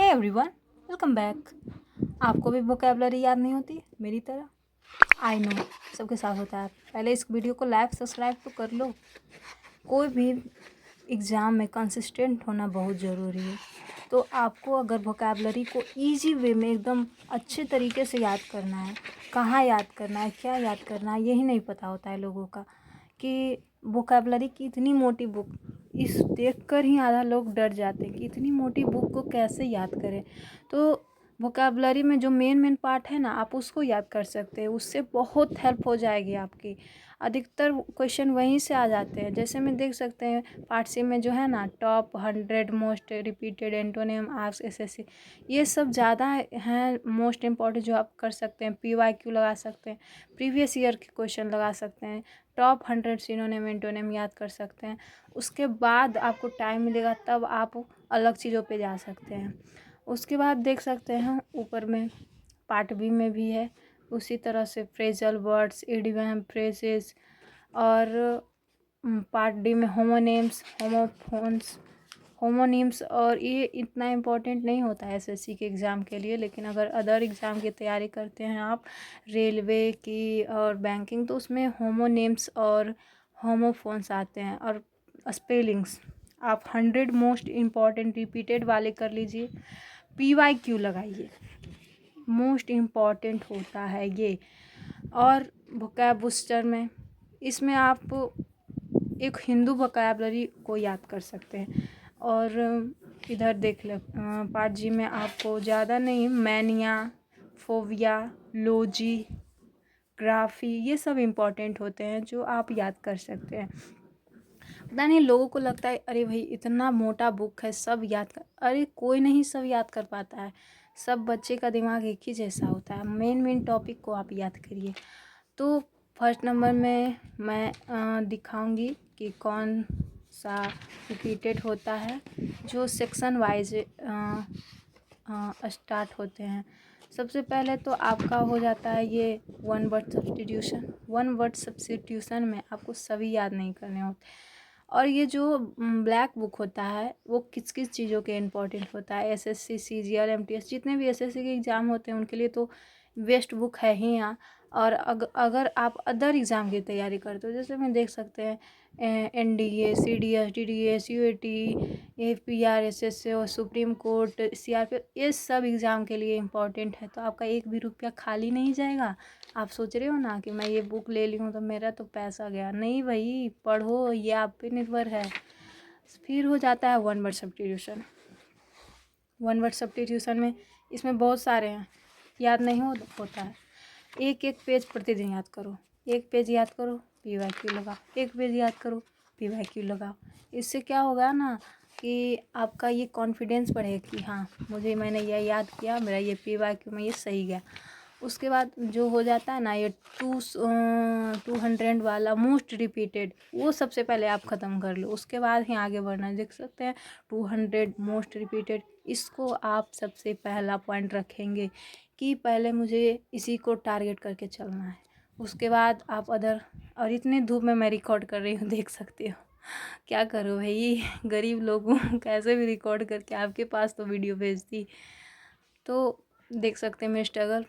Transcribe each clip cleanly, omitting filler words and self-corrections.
Everyone, welcome back. आपको भी vocabulary याद नहीं होती मेरी तरह? आई नो, सबके साथ होता है। पहले इस वीडियो को लाइक सब्सक्राइब तो कर लो। कोई भी एग्ज़ाम में कंसिस्टेंट होना बहुत ज़रूरी है। तो आपको अगर वोकैबलरी को इजी वे में एकदम अच्छे तरीके से याद करना है, कहाँ याद करना है, क्या याद करना है, यही नहीं पता होता है लोगों का कि वोकैबलरी की इतनी मोटी बुक, इस देखकर ही आधा लोग डर जाते हैं कि इतनी मोटी बुक को कैसे याद करें। तो वोकैबलरी में जो मेन पार्ट है ना, आप उसको याद कर सकते हैं, उससे बहुत हेल्प हो जाएगी आपकी। अधिकतर क्वेश्चन वहीं से आ जाते हैं। जैसे में देख सकते हैं पार्ट सी में जो है ना, top 100 most repeated antonym asked SSC, ये सब ज़्यादा हैं मोस्ट इम्पॉर्टेंट जो आप कर सकते हैं। PYQ लगा सकते हैं, प्रीवियस ईयर के क्वेश्चन लगा सकते हैं, टॉप 100 सिनोनिम एंटोनिम याद कर सकते हैं। उसके बाद आपको टाइम मिलेगा तब आप अलग चीज़ों पे जा सकते हैं। उसके बाद देख सकते हैं ऊपर में पार्ट बी में भी है उसी तरह से फ्रेजल वर्ड्स, इडियम फ्रेजेस, और पार्ट डी में होमोनेम्स, होमोफोन्स, होमोनिम्स। और ये इतना इम्पोर्टेंट नहीं होता है एसएससी के एग्ज़ाम के लिए, लेकिन अगर अदर एग्ज़ाम की तैयारी करते हैं आप, रेलवे की और बैंकिंग, तो उसमें होमोनेम्स और होमोफोन्स आते हैं। और स्पेलिंग्स आप 100 मोस्ट इम्पॉर्टेंट रिपीटेड वाले कर लीजिए। PYQ लगाइए, मोस्ट इम्पॉर्टेंट होता है ये। और वोकैब बूस्टर में, इसमें आप एक हिंदू वोकैबलरी को याद कर सकते हैं। और इधर देख ले पार्ट जी में आपको ज़्यादा नहीं, मैनिया, फोबिया, लोजी, ग्राफी, ये सब इम्पॉर्टेंट होते हैं जो आप याद कर सकते हैं। पता नहीं लोगों को लगता है अरे भाई इतना मोटा बुक है सब याद कर, अरे कोई नहीं सब याद कर पाता है। सब बच्चे का दिमाग एक ही जैसा होता है। मेन टॉपिक को आप याद करिए। तो फर्स्ट नंबर में मैं दिखाऊंगी कि कौन सा रिपीटेड होता है, जो सेक्शन वाइज स्टार्ट होते हैं। सबसे पहले तो आपका हो जाता है ये one word substitution. One word substitution में आपको सभी याद नहीं करने होते। और ये जो ब्लैक बुक होता है वो किस किस चीज़ों के इम्पोर्टेंट होता है, एसएससी, CGL, MTS, जितने भी एसएससी के एग्ज़ाम होते हैं उनके लिए तो बेस्ट बुक है ही यहाँ। और अगर आप अदर एग्ज़ाम की तैयारी करते हो, जैसे मैं देख सकते हैं NDA, CDS, DDS, UAT, APR, SSA और सुप्रीम कोर्ट, CRP, ये सब एग्ज़ाम के लिए इम्पोर्टेंट है। तो आपका एक भी रुपया खाली नहीं जाएगा। आप सोच रहे हो ना कि मैं ये बुक ले ली हूँ तो मेरा तो पैसा गया, नहीं भाई, पढ़ो, ये आप पे निर्भर है। फिर हो जाता है one word substitution. One word substitution में इसमें बहुत सारे हैं, याद नहीं होता है। एक एक पेज प्रतिदिन याद करो, एक पेज याद करो, PYQ लगाओ, एक पेज याद करो, PYQ लगाओ। इससे क्या होगा ना कि आपका ये कॉन्फिडेंस बढ़ेगा कि हाँ मैंने ये याद किया, मेरा ये PYQ में ये सही गया। उसके बाद जो हो जाता है ना ये 200 वाला मोस्ट रिपीटेड, वो सबसे पहले आप ख़त्म कर लो, उसके बाद ही आगे बढ़ना। देख सकते हैं 200 मोस्ट रिपीटेड, इसको आप सबसे पहला पॉइंट रखेंगे कि पहले मुझे इसी को टारगेट करके चलना है। उसके बाद आप अदर, और इतनी धूप में मैं रिकॉर्ड कर रही हूँ, देख सकते हो। क्या करो भाई, गरीब लोगों कैसे भी रिकॉर्ड करके आपके पास तो वीडियो भेजती। तो देख सकते हैं मैं struggle.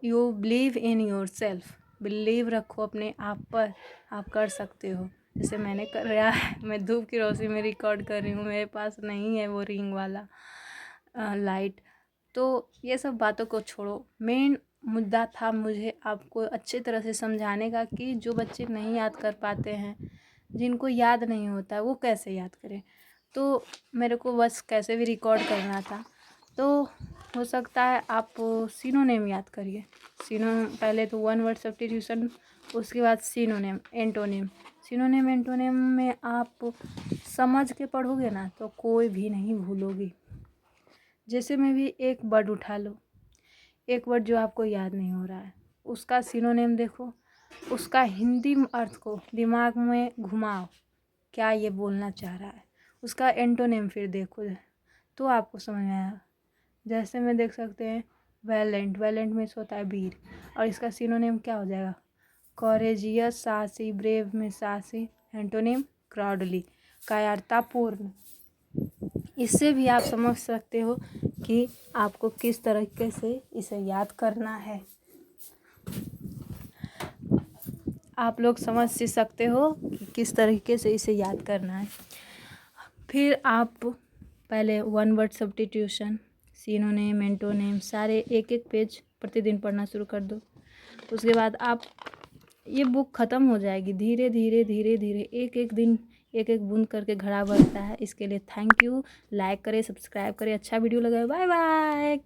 You believe in your self, believe रखो अपने आप पर, आप कर सकते हो। जैसे मैंने कर रहा है, मैं धूप की रोशनी में रिकॉर्ड कर रही हूँ, मेरे पास नहीं है वो रिंग वाला लाइट। तो ये सब बातों को छोड़ो, मेन मुद्दा था मुझे आपको अच्छी तरह से समझाने का कि जो बच्चे नहीं याद कर पाते हैं, जिनको याद नहीं होता वो कैसे याद करें। तो मेरे को बस कैसे भी रिकॉर्ड करना था। तो हो सकता है आप सिनोनिम याद करिए। पहले तो वन वर्ड सब्स्टिट्यूशन, उसके बाद सिनोनिम, एंटोनिम। सिनोनिम एंटोनिम में आप समझ के पढ़ोगे ना तो कोई भी नहीं भूलोगी। जैसे में भी एक वर्ड उठा लो, एक वर्ड जो आपको याद नहीं हो रहा है, उसका सिनोनिम देखो, उसका हिंदी अर्थ को दिमाग में घुमाओ, क्या ये बोलना चाह रहा है। उसका एंटोनिम फिर देखो तो आपको समझ में आया। जैसे में देख सकते हैं वैलेंट, वैलेंट में होता है वीर, और इसका सिनोनिम क्या हो जाएगा, कॉरेजियस, साहसी, ब्रेव में साहसी, एंटोनिम क्राउडली, कायरतापूर्ण। इससे भी आप समझ सकते हो कि आपको किस तरीके से इसे याद करना है। आप लोग समझ सी सकते हो कि किस तरीके से इसे याद करना है। फिर आप पहले one word substitution, synonym, antonym सारे एक एक पेज प्रतिदिन पढ़ना शुरू कर दो। उसके बाद आप ये बुक ख़त्म हो जाएगी। धीरे धीरे धीरे धीरे एक एक दिन एक एक बूंद करके घड़ा भरता है। इसके लिए थैंक यू। लाइक करें, सब्सक्राइब करें। अच्छा वीडियो लगा, बाय बाय।